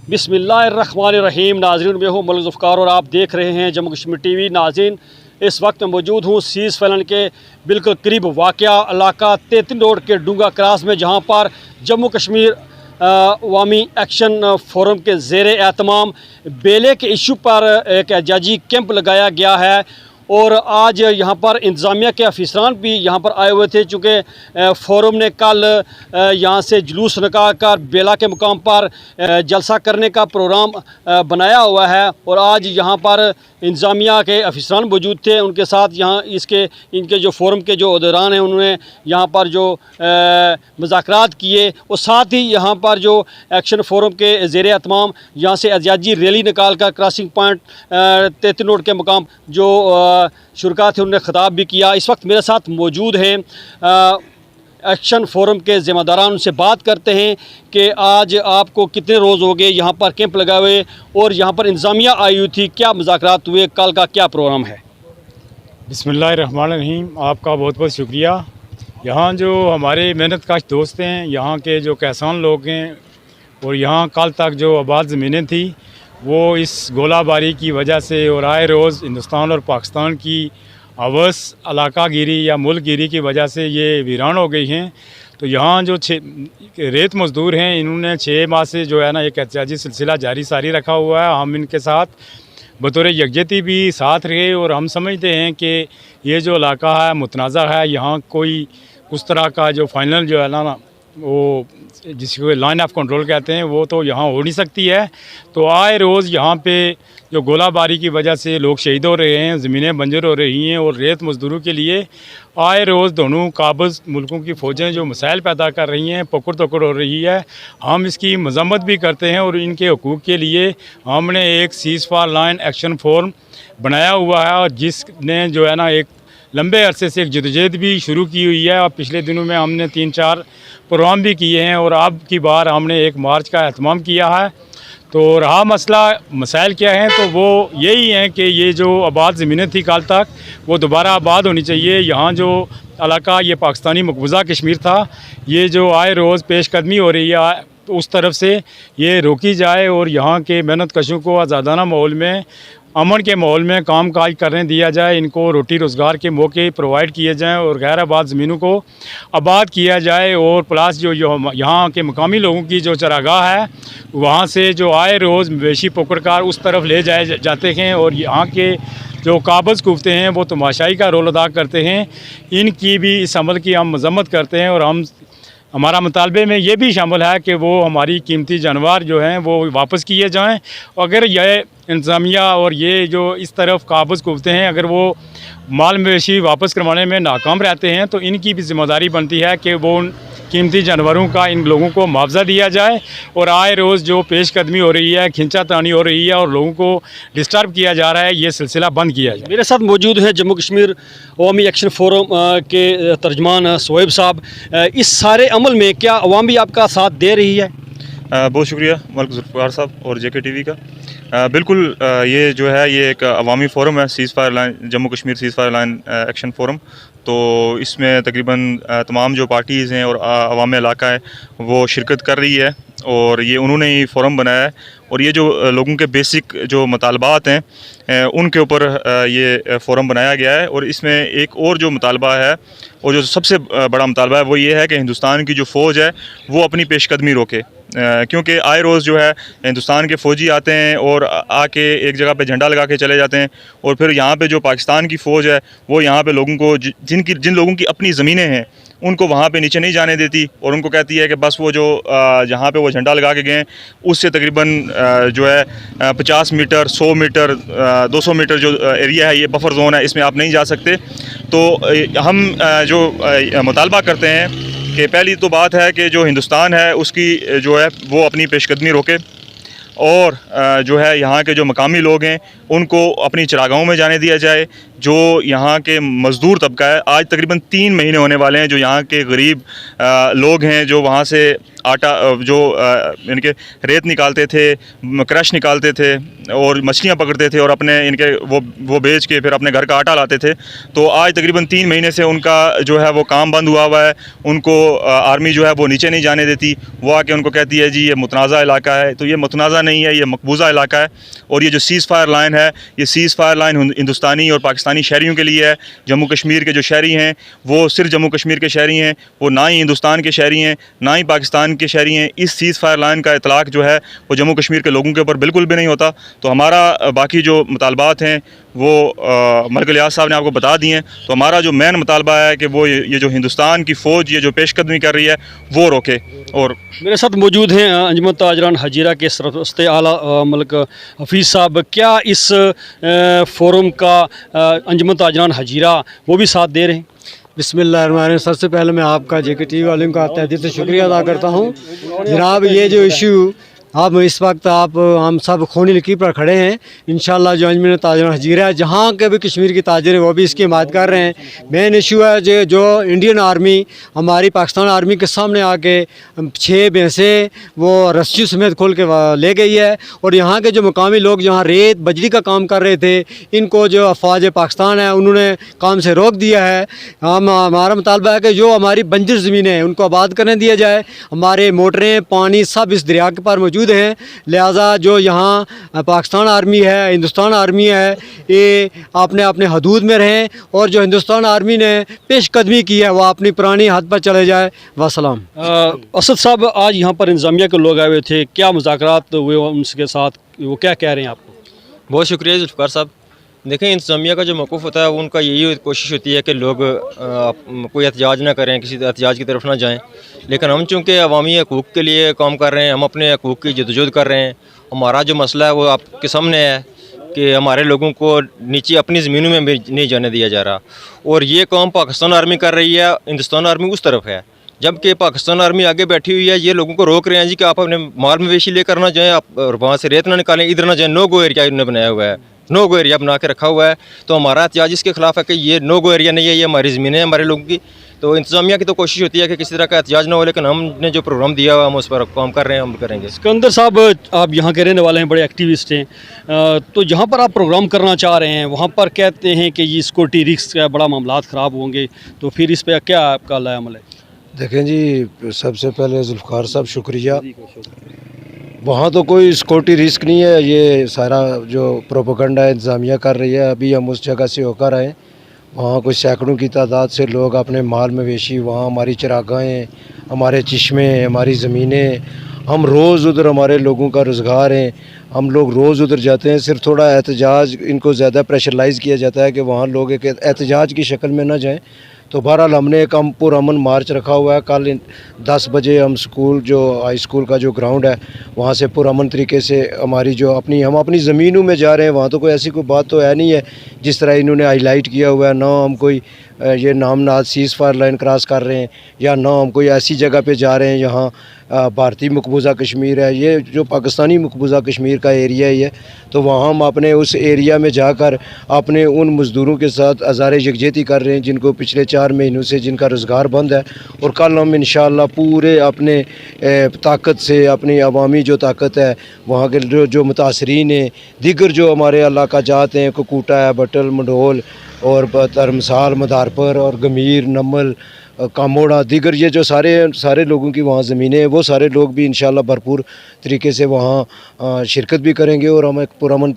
बिस्मिल्लाहिर्रहमानिर्रहीम। नाज़रीन, मैं हूँ मलिक ज़ुफ़्कार और आप देख रहे हैं जम्मू कश्मीर टीवी। नाज़रीन, इस वक्त मैं मौजूद हूँ सीज़ फैलन के बिल्कुल करीब वाक़या इलाका 33 रोड के डूंगा क्रास में, जहाँ पर जम्मू कश्मीर अवामी एक्शन फ़ोरम के ज़ेर एहतमाम बेले के इशू पर एक एहतजाजी कैंप लगाया गया है। और आज यहाँ पर इंतज़ामिया के अफसरान भी यहाँ पर आए हुए थे, चूँकि फ़ोरम ने कल यहाँ से जुलूस निकाल कर बेला के मुकाम पर जलसा करने का प्रोग्राम बनाया हुआ है। और आज यहाँ पर इंतज़ामिया के अफसरान मौजूद थे, उनके साथ यहाँ इनके जो फ़ोरम के जो उहदेदारान हैं उन्होंने यहाँ पर जो मुज़ाकरात किए। और साथ ही यहाँ पर जो एक्शन फ़ोरम के ज़ेर एहतमाम यहाँ से एहतजाजी रैली निकाल कर क्रॉसिंग पॉइंट 33 रोड के मुकाम जो शुरका थे उन्होंने ख़िताब भी किया। इस वक्त मेरे साथ मौजूद हैं एक्शन फ़ोरम के ज़िम्मेदारान, उनसे बात करते हैं कि आज आपको कितने रोज़ हो गए यहाँ पर कैंप लगाए हुए और यहाँ पर इंतज़ामिया आई हुई थी, क्या मुज़ाकरात हुए, कल का क्या प्रोग्राम है? बिस्मिल्लाहिर्रहमानिर्रहीम। आपका बहुत बहुत शुक्रिया। यहाँ जो हमारे मेहनतकश दोस्त हैं, यहाँ के जो किसान लोग हैं और यहाँ कल तक जो आबाद ज़मीनें थी वो इस गोलाबारी की वजह से और आए रोज़ हिंदुस्तान और पाकिस्तान की अवस इलाका गिरी या मुल्क गिरी की वजह से ये वीरान हो गई हैं। तो यहाँ जो रेत मज़दूर हैं, इन्होंने 6 माह से जो है ना एक एहतजाजी सिलसिला जारी सारी रखा हुआ है। हम इनके साथ बतौर यकजहती भी साथ रहे और हम समझते हैं कि ये जो इलाका है मुतनाज़ा है, यहाँ कोई उस तरह का जो फाइनल जो है ना वो जिसको लाइन ऑफ कंट्रोल कहते हैं वो तो यहाँ हो नहीं सकती है। तो आए रोज़ यहाँ पे जो गोलाबारी की वजह से लोग शहीद हो रहे हैं, ज़मीनें बंजर हो रही हैं और रेत मज़दूरों के लिए आए रोज़ दोनों काबिज़ मुल्कों की फ़ौजें जो मसाइल पैदा कर रही हैं, पकड़ तकड़ हो रही है। हम इसकी मज़म्मत भी करते हैं और इनके हकूक़ के लिए हमने एक ceasefire line action forum बनाया हुआ है और जिसने जो है ना एक लंबे अरसे से एक जदोजहद भी शुरू की हुई है। और पिछले दिनों में हमने 3-4 प्रोग्राम भी किए हैं और अब की बार हमने एक मार्च का एहतमाम किया है। तो रहा मसला मसाइल क्या हैं, तो वो यही हैं कि ये जो आबाद ज़मीनें थी कल तक वो दोबारा आबाद होनी चाहिए। यहाँ जो इलाका ये पाकिस्तानी मकबूजा कश्मीर था, ये जो आए रोज़ पेशकदमी हो रही है तो उस तरफ से ये रोकी जाए और यहाँ के मेहनत कशों को आज़ादाना माहौल में, अमन के माहौल में काम काज करने दिया जाए। इनको रोटी रोज़गार के मौके प्रोवाइड किए जाएं और गैर आबाद ज़मीनों को आबाद किया जाए। और प्लस जो यहाँ के मकामी लोगों की जो चरागाह है वहाँ से जो आए रोज़ मवेशी पकड़कर उस तरफ ले जाए जाते हैं और यहाँ के जो काबिज़ कुफ्ते हैं वो तमाशाई का रोल अदा करते हैं। इनकी भी इस अमल की हम मज़म्मत करते हैं और हमारा मुतालबे में ये भी शामिल है कि वो हमारी कीमती जानवर जो हैं वो वापस किए जाएं। अगर यह इंतज़ामिया और ये जो इस तरफ काबिज़ कुफ्ते हैं अगर वो माल मवेशी वापस करवाने में नाकाम रहते हैं तो इनकी भी ज़िम्मेदारी बनती है कि वो उन कीमती जानवरों का इन लोगों को मुआवजा दिया जाए। और आए रोज़ जो पेशकदमी हो रही है, खिंचातानी हो रही है और लोगों को डिस्टर्ब किया जा रहा है, ये सिलसिला बंद किया जाए। मेरे साथ मौजूद है जम्मू कश्मीर अवामी एक्शन फ़ोरम के तर्जमान सोहेब साहब। इस सारे अमल में क्या अवाम भी आपका साथ दे रही है? बहुत शुक्रिया मलिक ज़ुफ़्कार साहब और JK TV का। बिल्कुल, ये जो है ये एक अवामी फ़ोरम है, ceasefire line Jammu Kashmir ceasefire line action forum. तो इसमें तकरीबन तमाम जो पार्टीज़ हैं और अवाम इलाका है वो शिरकत कर रही है और ये उन्होंने ही फ़ोरम बनाया है। और ये जो लोगों के बेसिक जो मुतालबात हैं उनके ऊपर ये फ़ोरम बनाया गया है। और इसमें एक और जो मुतालबा है और जो सबसे बड़ा मुतालबा है वो ये है कि हिंदुस्तान की जो फ़ौज है वो अपनी पेशकदमी रोके, क्योंकि आए रोज़ जो है हिंदुस्तान के फ़ौजी आते हैं और आके एक जगह पे झंडा लगा के चले जाते हैं और फिर यहाँ पे जो पाकिस्तान की फ़ौज है वो यहाँ पे लोगों को जिन लोगों की अपनी ज़मीनें हैं उनको वहाँ पे नीचे नहीं जाने देती और उनको कहती है कि बस वो जो जहाँ पे वो झंडा लगा के गए उससे तकरीबन जो है 50 मीटर 100 मीटर 200 मीटर जो एरिया है ये बफर जोन है, इसमें आप नहीं जा सकते। तो हम जो मुतालबा करते हैं कि पहली तो बात है कि जो हिंदुस्तान है उसकी जो है वो अपनी पेशकदमी रोके और जो है यहाँ के जो मकामी लोग हैं उनको अपनी चरागाहों में जाने दिया जाए। जो यहाँ के मज़दूर तबका है, आज तकरीबन 3 महीने होने वाले हैं जो यहाँ के गरीब लोग हैं, जो वहाँ से आटा जो इनके रेत निकालते थे, क्रश निकालते थे और मछलियाँ पकड़ते थे और अपने इनके वो बेच के फिर अपने घर का आटा लाते थे। तो आज तकरीबन 3 महीने से उनका जो है वो काम बंद हुआ हुआ है। उनको आर्मी जो है वो नीचे नहीं जाने देती। वो आके उनको कहती है जी ये मुतनाज़ा इलाका है, तो ये मुतनाज़ा नहीं है, ये मकबूजा इलाका है। और ये जो सीज़ फायर लाइन है, ये सीज़ फायर लाइन हिंदुस्तानी और पाकिस्तानी शहरियों के लिए है। जम्मू कश्मीर के जो शहरी हैं वो सिर्फ जम्मू कश्मीर के शहरी हैं, वो ना ही हिंदुस्तान के शहरी हैं ना ही पाकिस्तान के शहरी हैं। इस सीज़ फायर लाइन का इतलाक़ जो है वो जम्मू कश्मीर के लोगों के ऊपर बिल्कुल भी नहीं होता। तो हमारा बाकी जो मुतालबात हैं वो मलिक लियाज़ साहब ने आपको बता दिए हैं। तो हमारा जो मेन मुतालबा है कि वो ये जो हिंदुस्तान की फ़ौज ये जो पेशकदमी कर रही है वो रोके। और मेरे साथ मौजूद हैं अंजुमन ताजरान हजीरा के सरपरस्त आला मलिक हफीज़ साहब। क्या इस फोरम का अंजुमन ताजरान हजीरा वो भी साथ दे रहे हैं? बिस्मिल्लाहिर्रहमानिर्रहीम। सबसे पहले मैं आपका JK TV वालों का तहे दिल से शुक्रिया अदा करता हूँ। जनाब, ये जो इशू अब इस वक्त हम सब खूनी लकीर पर खड़े हैं। इंशाल्लाह जो अंजुमन ताजरान हजीरा है, जहाँ के भी कश्मीर की ताजर है वो भी इसकी हिमायत कर रहे हैं। मेन इशू है जो इंडियन आर्मी हमारी पाकिस्तान आर्मी के सामने आके 6 भैंसें वो रस्सी समेत खोल के ले गई है। और यहाँ के जो मुकामी लोग जहाँ रेत बजरी का काम कर रहे थे, इनको जो अफवाज पाकिस्तान है उन्होंने काम से रोक दिया है। हमारा मुतालबा है कि जो हमारी बंजर ज़मीनें हैं उनको आबाद करने दिया जाए। हमारे मोटरें पानी सब इस दरिया के पार मौजूद हैं। लिहाजा जो यहाँ पाकिस्तान आर्मी है, हिंदुस्तान आर्मी है, ये अपने अपने हदूद में रहें और जो हिंदुस्तान आर्मी ने पेशकदमी की है वो अपनी पुरानी हद पर चले जाए। वसलाम। असद साहब, आज यहाँ पर इंतज़ामिया के लोग आए हुए थे, क्या मुज़ाकरात हुए उनके साथ, वो क्या कह रहे हैं आपको? बहुत शुक्रिया जुल्फ़िकार साहब। देखें, इंतज़ामिया का जो मौक़िफ़ होता है वो उनका यही कोशिश होती है कि लोग कोई एहतजाज ना करें, किसी एहतजाज की तरफ ना जाएं। लेकिन हम चूँकि अवामी हकूक़ के लिए काम कर रहे हैं, हम अपने हकूक़ की जदोजहद कर रहे हैं। हमारा जो मसला है वो आपके सामने है कि हमारे लोगों को नीचे अपनी ज़मीनों में भी नहीं जाने दिया जा रहा। और ये काम पाकिस्तान आर्मी कर रही है, हिंदुस्तान आर्मी उस तरफ है, जबकि पाकिस्तान आर्मी आगे बैठी हुई है। ये लोगों को रोक रहे हैं जी कि आप अपने माल मवेशी लेकर ना जाएँ, आप और वहाँ से रेत ना निकालें, इधर ना जाएँ। नो गो एरिया इन्होंने बनाया हुआ है, नो गो एरिया बना के रखा हुआ है। तो हमारा एहतजाज इसके खिलाफ है कि ये नो गो एरिया नहीं है, ये हमारी ज़मीनें हैं हमारे लोगों की। तो इंतज़ामिया की तो कोशिश होती है कि किसी तरह का एहतजाज ना हो, लेकिन हमने जो प्रोग्राम दिया हुआ हम उस पर काम कर रहे हैं, हम करेंगे। सिकंदर साहब, आप यहाँ के रहने वाले हैं, बड़े एक्टिविस्ट हैं, तो जहाँ पर आप प्रोग्राम करना चाह रहे हैं वहाँ पर कहते हैं कि ये सिक्योरिटी रिस्क का बड़ा मामला ख़राब होंगे, तो फिर इस पर क्या आपका अमल है? देखें जी, सबसे पहले जुल्फ़िकार साहब शुक्रिया। वहाँ तो कोई सिक्योरिटी रिस्क नहीं है, ये सारा जो प्रोपेगेंडा इंतज़ामिया कर रही है। अभी हम उस जगह से होकर आए, वहाँ कुछ सैकड़ों की तादाद से लोग अपने माल मवेशी, वहाँ हमारी चरागाहें, हमारे चश्मे, हमारी ज़मीनें, हम रोज़ उधर, हमारे लोगों का रोज़गार है, हम लोग रोज़ उधर जाते हैं। सिर्फ थोड़ा एहतजाज, इनको ज़्यादा प्रेशराइज़ किया जाता है कि वहाँ लोग एक एहतजाज की शक्ल में ना जाएं। तो बहरहाल हमने एक हम पुरअमन मार्च रखा हुआ है। कल 10 बजे हम स्कूल, जो हाई स्कूल का जो ग्राउंड है, वहाँ से पुरअमन तरीके से हमारी जो हम अपनी ज़मीनों में जा रहे हैं। वहाँ तो कोई ऐसी कोई बात तो है नहीं है जिस तरह इन्होंने हाईलाइट किया हुआ है। ना हम कोई ये नामनाद सीज़ फायर लाइन क्रॉस कर रहे हैं, या ना हम कोई ऐसी जगह पे जा रहे हैं यहाँ भारतीय मकबूजा कश्मीर है। ये जो पाकिस्तानी मकबूजा कश्मीर का एरिया ही है। तो वहाँ हम अपने उस एरिया में जाकर अपने उन मज़दूरों के साथ हज़ार यकजहती कर रहे हैं जिनको पिछले 4 महीनों से जिनका रोज़गार बंद है। और कल हम इंशाअल्लाह पूरे अपने ताकत से, अपनी अवामी जो ताकत है, वहाँ के जो मुतासरीन हैं, दीगर जो हमारे इलाका जात हैं, कुकूटा है, बटल, मंडोल और धर्मसाल, मदारपुर और गमीर, नमल, कामोड़ा, दीगर ये जो सारे लोगों की वहाँ ज़मीनें हैं, वो सारे लोग भी इंशाअल्लाह भरपूर तरीके से वहाँ शिरकत भी करेंगे। और हम एक पुरअमन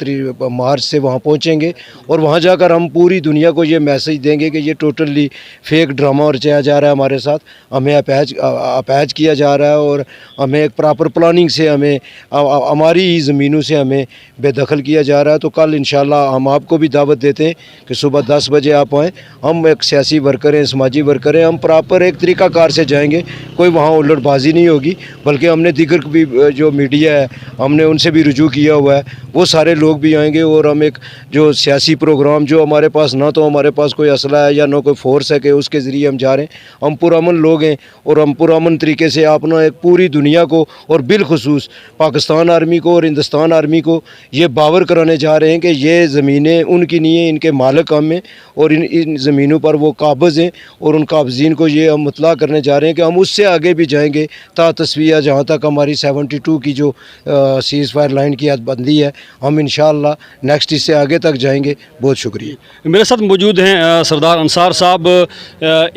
मार्च से वहाँ पहुँचेंगे और वहाँ जाकर हम पूरी दुनिया को ये मैसेज देंगे कि ये टोटली फेक ड्रामा रचाया जा रहा है हमारे साथ, हमें अपैज किया जा रहा है और हमें एक प्रॉपर प्लानिंग से हमें हमारी ही ज़मीनों से हमें बेदखल किया जा रहा है। तो कल इंशाअल्लाह हम आपको भी दावत देते हैं कि सुबह 10 बजे आप आएँ। हम एक सियासी वर्कर हैं, समाजी वर्कर हैं, हम प्रॉपर एक तरीक़ाकार से जाएंगे, कोई वहाँ उलटबाजी नहीं होगी। बल्कि हमने दीगर भी जो मीडिया है हमने उनसे भी रुजू किया हुआ है, वो सारे लोग भी आएंगे और हम एक जो सियासी प्रोग्राम जो हमारे पास ना तो हमारे पास कोई असला है या ना कोई फोर्स है कि उसके ज़रिए हम जा रहे हैं, हम पुरअमन लोग हैं और हम पुरअमन तरीके से अपना एक पूरी दुनिया को और बिलखुसूस पाकिस्तान आर्मी को और हिंदुस्तान आर्मी को ये बावर कराने जा रहे हैं कि ये ज़मीनें उनकी नहीं है, इनके मालिक हम हैं और इन ज़मीनों पर वो काबिज़ हैं और उन काबिज़ीन को ये हम मुतला करने जा रहे हैं कि हम उससे आगे भी जाएंगे ता तस्वीर जहाँ तक हमारी 72 की जो सीज़ फायर लाइन की हदबंदी है, हम इंशाअल्लाह नेक्स्ट इससे आगे तक जाएंगे। बहुत शुक्रिया। मेरे साथ मौजूद हैं सरदार अंसार साहब।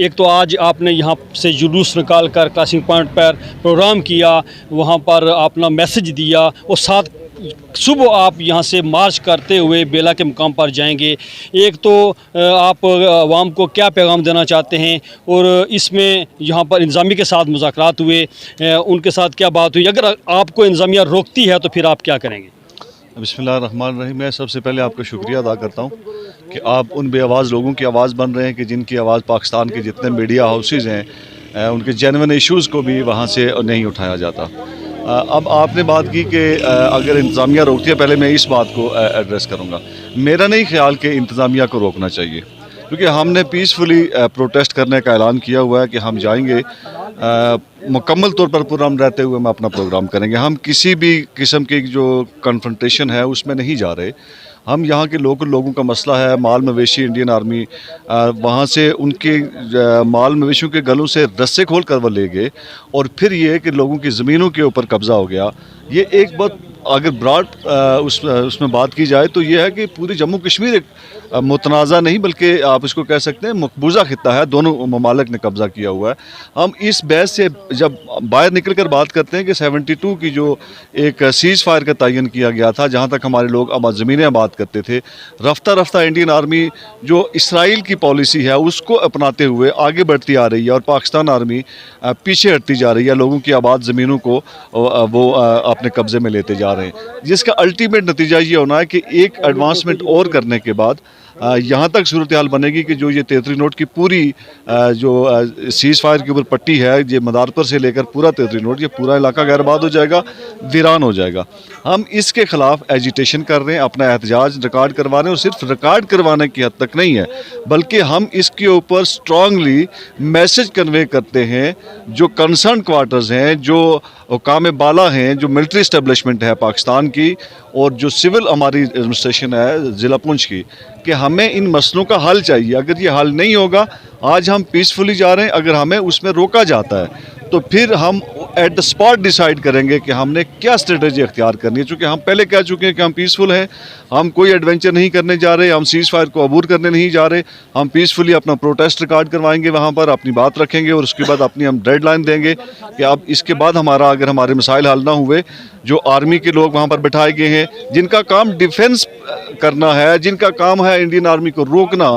एक तो आज आपने यहाँ से जुलूस निकाल कर क्रॉसिंग पॉइंट पर प्रोग्राम किया, वहाँ पर अपना मैसेज दिया और साथ सुबह आप यहाँ से मार्च करते हुए बेला के मुकाम पर जाएंगे। एक तो आप आवाम को क्या पैगाम देना चाहते हैं और इसमें यहाँ पर इंतज़ामिया के साथ मुज़ाकरात हुए, उनके साथ क्या बात हुई? अगर आपको इंतज़ामिया रोकती है तो फिर आप क्या करेंगे? बिस्मिल्लाहिर्रहमानिर्रहीम। मैं सबसे पहले आपका शुक्रिया अदा करता हूँ कि आप उन बेआवाज़ लोगों की आवाज़ बन रहे हैं कि जिनकी आवाज़ पाकिस्तान के जितने मीडिया हाउसेज़ हैं उनके जेन्युइन इश्यूज़ को भी वहाँ से नहीं उठाया जाता। अब आपने बात की कि अगर इंतज़ामिया रोकती है, पहले मैं इस बात को एड्रेस करूँगा। मेरा नहीं ख्याल कि इंतज़ामिया को रोकना चाहिए, क्योंकि हमने पीसफुली प्रोटेस्ट करने का ऐलान किया हुआ है कि हम जाएंगे, मुकम्मल तौर पर पुरअमन रहते हुए हम अपना प्रोग्राम करेंगे। हम किसी भी किस्म की जो कन्फ्रंटेशन है उसमें नहीं जा रहे। हम यहाँ के लोगों का मसला है माल मवेशी, इंडियन आर्मी वहाँ से उनके माल मवेशियों के गलों से रस्से खोल कर वो ले गए और फिर ये कि लोगों की ज़मीनों के ऊपर कब्ज़ा हो गया। ये एक बहुत अगर ब्रॉड उसमें बात की जाए तो ये है कि पूरी जम्मू कश्मीर एक मुतनाज़ा नहीं बल्कि आप इसको कह सकते हैं मकबूजा खित्ता है, दोनों ममालिक ने कब्ज़ा किया हुआ है। हम इस बहस से जब बाहर निकल कर बात करते हैं कि 72 की जो एक सीज़ फायर का तयन किया गया था, जहाँ तक हमारे लोग ज़मीनें आबाद करते थे, रफ्ता रफ्ता इंडियन आर्मी जो इसराइल की पॉलिसी है उसको अपनाते हुए आगे बढ़ती आ रही है और पाकिस्तान आर्मी पीछे हटती जा रही है, लोगों की आबाद ज़मीनों को वो अपने कब्ज़े में लेते जा रहे हैं, जिसका अल्टीमेट नतीजा ये होना है कि एक एडवांसमेंट और करने के बाद यहाँ तक सूरत हाल बनेगी कि जो ये 33 नोट की पूरी जो सीज़ फायर के ऊपर पट्टी है, ये मदारपुर से लेकर पूरा 33 नोट, ये पूरा इलाका गैरबाद हो जाएगा, वीरान हो जाएगा। हम इसके ख़िलाफ़ एजिटेशन कर रहे हैं, अपना एहतजाज रिकॉर्ड करवा रहे हैं और सिर्फ रिकॉर्ड करवाने की हद तक नहीं है बल्कि हम इसके ऊपर स्ट्रांगली मैसेज कन्वे करते हैं। जो कंसर्न क्वार्टर्स हैं, जो काम बाला हैं, जो मिलिट्री इस्टेब्लिशमेंट है पाकिस्तान की और जो सिविल हमारी एडमिनिस्ट्रेशन है ज़िला पुंछ की, कि हमें इन मसलों का हल चाहिए। अगर ये हल नहीं होगा, आज हम पीसफुली जा रहे हैं, अगर हमें उसमें रोका जाता है तो फिर हम एट द स्पॉट डिसाइड करेंगे कि हमने क्या स्ट्रेटजी अख्तियार करनी है। चूँकि हम पहले कह चुके हैं कि हम पीसफुल हैं, हम कोई एडवेंचर नहीं करने जा रहे, हम सीज़ फायर को अबूर करने नहीं जा रहे, हम पीसफुली अपना प्रोटेस्ट रिकॉर्ड करवाएंगे, वहाँ पर अपनी बात रखेंगे और उसके बाद अपनी हम डेडलाइन देंगे कि अब इसके बाद हमारा अगर हमारे मसाइल हल ना हुए, जो आर्मी के लोग वहाँ पर बैठाए गए हैं जिनका काम डिफेंस करना है, जिनका काम है इंडियन आर्मी को रोकना,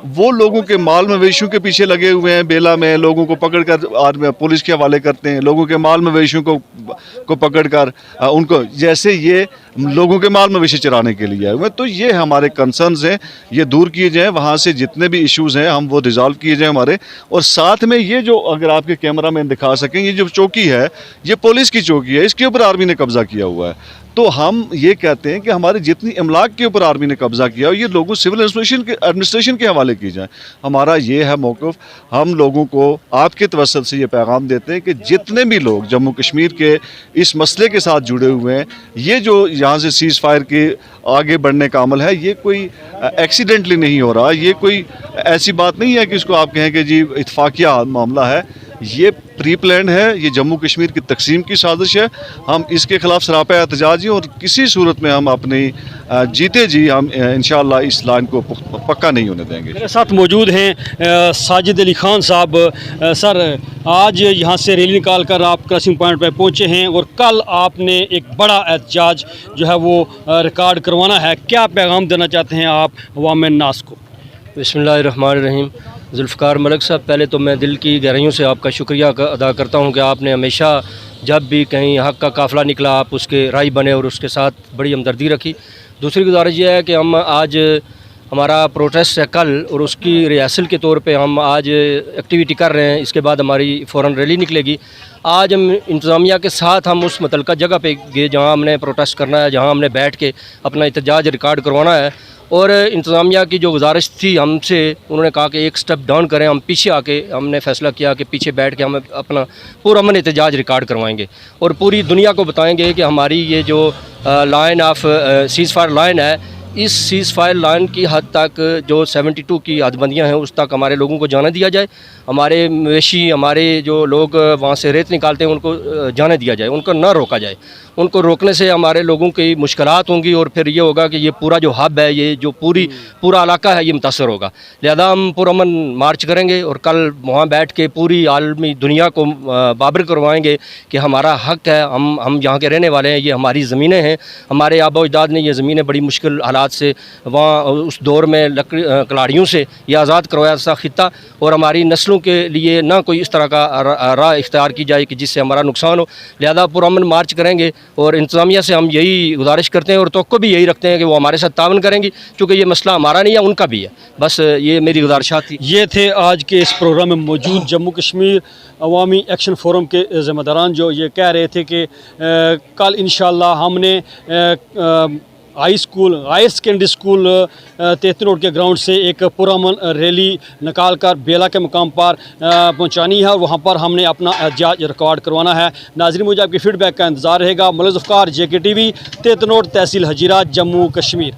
वो लोगों के माल मवेशियों के पीछे लगे हुए हैं। बेला में लोगों को पकड़कर आर्मी पुलिस के हवाले करते हैं, लोगों के माल मवेशियों को पकड़कर उनको जैसे ये लोगों के माल मवेशी चराने के लिए आए हुए। तो ये हमारे कंसर्न्स हैं, ये दूर किए जाएँ, वहाँ से जितने भी इश्यूज़ हैं हम वो रिजॉल्व किए जाएँ हमारे। और साथ में ये जो अगर आपके कैमरा मैन दिखा सकें, ये जो चौकी है ये पुलिस की चौकी है, इसके ऊपर आर्मी ने कब्ज़ा किया हुआ है। तो हम ये कहते हैं कि हमारी जितनी इमलाक के ऊपर आर्मी ने कब्ज़ा किया ये लोगों सिविल एडमिनिस्ट्रेशन के हवाले की जाए। हमारा ये है मौक़िफ़। हम लोगों को आपके तवस्सुल से ये पैगाम देते हैं कि जितने भी लोग जम्मू कश्मीर के इस मसले के साथ जुड़े हुए हैं, ये जो यहाँ से सीज़ फायर के आगे बढ़ने का अमल है, ये कोई एक्सीडेंटली नहीं हो रहा, ये कोई ऐसी बात नहीं है कि इसको आप कहें कि जी इत्फाकिया मामला है, ये प्री प्लान है, ये जम्मू कश्मीर की तकसीम की साजिश है। हम इसके ख़िलाफ़ सरापा एहतजाज हैं और किसी सूरत में हम अपनी जीते जी हम इंशाअल्लाह इस लाइन को पक्का नहीं होने देंगे। मेरे साथ मौजूद हैं साजिद अली खान साहब। सर, आज यहाँ से रैली निकाल कर आप क्रॉसिंग पॉइंट पर पहुँचे हैं और कल आपने एक बड़ा एहतजाज जो है वो रिकॉर्ड करवाना है, क्या पैगाम देना चाहते हैं आप अवाम नास को? बिस्मिल्लाहिर्रहमानिर्रहीम। जुल्फ़िकार मलिक साहब, पहले तो मैं दिल की गहराइयों से आपका शुक्रिया अदा करता हूं कि आपने हमेशा जब भी कहीं हक़ का काफ़िला निकला आप उसके राही बने और उसके साथ बड़ी हमदर्दी रखी। दूसरी गुजारिश यह है कि हम आज हमारा प्रोटेस्ट है कल, और उसकी रिहर्सल के तौर पे हम आज एक्टिविटी कर रहे हैं। इसके बाद हमारी फ़ौरन रैली निकलेगी। आज हम इंतज़ामिया के साथ हम उस मुतलका जगह पे गए जहाँ हमने प्रोटेस्ट करना है, जहाँ हमने बैठ के अपना एहतजाज रिकॉर्ड करवाना है। और इंतज़ामिया की जो गुजारिश थी हमसे, उन्होंने कहा कि एक स्टेप डाउन करें। हम पीछे आके हमने फ़ैसला किया कि पीछे बैठ के हम अपना पुरअमन एहतजाज रिकॉर्ड करवाएंगे और पूरी दुनिया को बताएंगे कि हमारी ये जो line of seize fire line है, इस सीज़ फायर लाइन की हद तक जो 72 की हदबंदियाँ हैं उस तक हमारे लोगों को जाने दिया जाए। हमारे मवेशी, हमारे जो लोग वहाँ से रेत निकालते हैं उनको जाने दिया जाए, उनको ना रोका जाए। उनको रोकने से हमारे लोगों की मुश्किलात होंगी और फिर ये होगा कि ये पूरा जो हब है, ये जो पूरा इलाका है, ये मुतासर होगा। लिहाजा हम पुरअमन मार्च करेंगे और कल वहाँ बैठ के पूरी आलमी दुनिया को बाबर करवाएंगे कि हमारा हक़ है, हम यहाँ के रहने वाले हैं, ये हमारी ज़मीनें हैं। हमारे आबा अजदाद ने ये ज़मीनें बड़ी मुश्किल हालात से वहाँ उस दौर में कलाड़ियों से ये आज़ाद करवाया था खित्ता, और हमारी नस्लों के लिए ना कोई इस तरह का राह इख्तियार की जाए कि जिससे हमारा नुकसान हो। लिहाजा पुरअमन मार्च करेंगे और इंतज़ामिया से हम यही गुजारिश करते हैं और तवक्को भी यही रखते हैं कि वो हमारे साथ तावन करेंगी, क्योंकि ये मसला हमारा नहीं है, उनका भी है। बस ये मेरी गुजारिशात थी। ये थे आज के इस प्रोग्राम में मौजूद जम्मू कश्मीर अवामी एक्शन फोरम के ज़िम्मेदारान, जो ये कह रहे थे कि कल इंशाल्लाह हमने हाई सेकेंडरी स्कूल 33 रोड के ग्राउंड से एक पुरअमन रैली निकाल कर बेला के मुकाम पर पहुंचानी है और वहां पर हमने अपना एहतजाज रिकॉर्ड करवाना है। नाज़रीन, मुझे आपके फीडबैक का इंतज़ार रहेगा। Malak Zulfiqar, JK TV, 33 road, तहसील हजीरा, जम्मू कश्मीर।